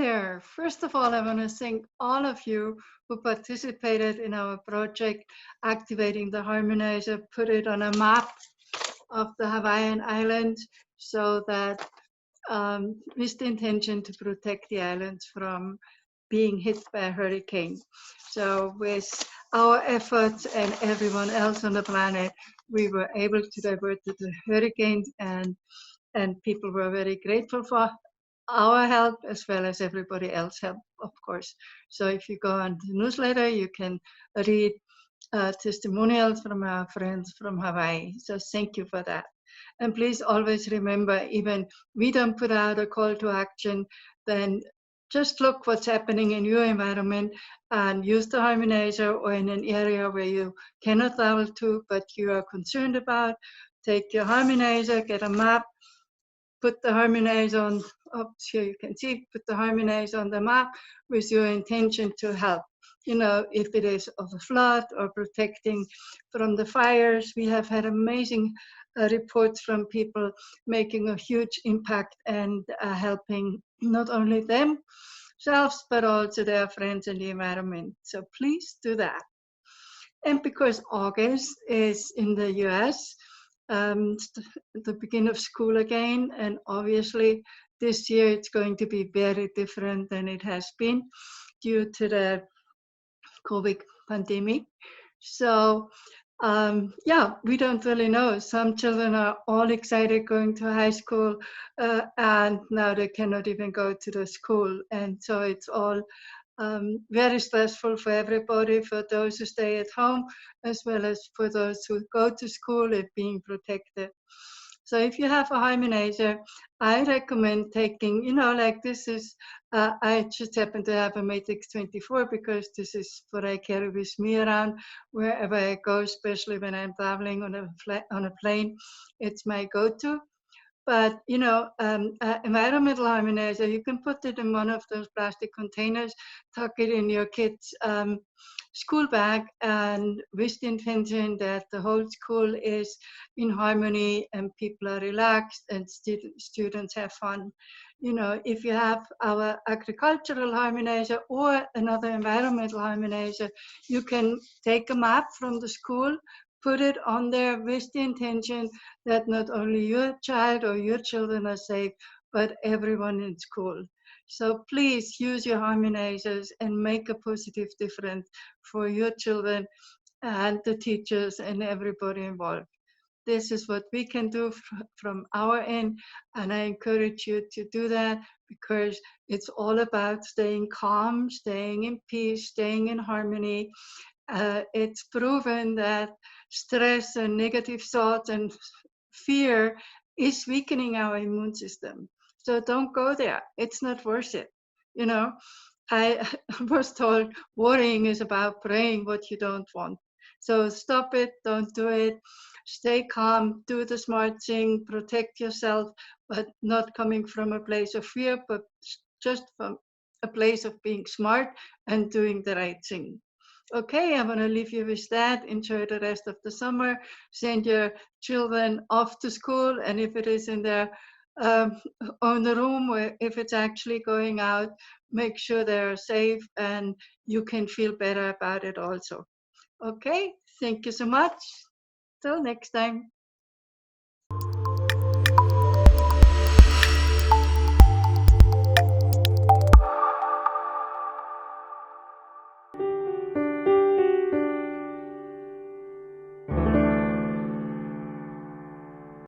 there. First of all, I want to thank all of you who participated in our project, activating the Harmonizer, put it on a map of the Hawaiian Islands so that with the intention to protect the islands from being hit by a hurricane. So with our efforts and everyone else on the planet, we were able to divert the hurricane, and people were very grateful for our help as well as everybody else's help, of course. So if you go on the newsletter, you can read testimonials from our friends from Hawaii. So thank you for that. And please always remember, even we don't put out a call to action, then just look what's happening in your environment and use the Harmonizer, or in an area where you cannot travel to, but you are concerned about, take your Harmonizer, get a map, put the Harmonizer on, up here you can see, put the Harmonizer on the map with your intention to help. You know, if it is of a flood or protecting from the fires, we have had amazing reports from people making a huge impact and helping not only themselves, but also their friends and the environment. So please do that. And because August is in the US, the beginning of school again, and obviously this year it's going to be very different than it has been due to the COVID pandemic. So yeah, we don't really know. Some children are all excited going to high school, and now they cannot even go to the school. And so it's all very stressful for everybody, for those who stay at home, as well as for those who go to school and being protected. So if you have a Harmonizer, I recommend taking, you know, like this is, I just happen to have a Matrix 24 because this is what I carry with me around wherever I go, especially when I'm traveling on a plane. It's my go-to. But, you know, environmental Harmonizer, you can put it in one of those plastic containers, tuck it in your kid's school bag, and with the intention that the whole school is in harmony and people are relaxed and students have fun. You know, if you have our agricultural Harmonizer or another environmental Harmonizer, you can take a map from the school, put it on there with the intention that not only your child or your children are safe, but everyone in school. So please use your Harmonizers and make a positive difference for your children and the teachers and everybody involved. This is what we can do from our end, and I encourage you to do that because it's all about staying calm, staying in peace, staying in harmony. It's proven that stress and negative thoughts and fear is weakening our immune system. So don't go there. It's not worth it. You know, I was told worrying is about praying what you don't want. So stop it, don't do it. Stay calm, do the smart thing, protect yourself, but not coming from a place of fear, but just from a place of being smart and doing the right thing. Okay, I'm going to leave you with that. Enjoy the rest of the summer. Send your children off to school, and if it is in their own room, or if it's actually going out, make sure they're safe and you can feel better about it also. Okay, thank you so much. Till next time.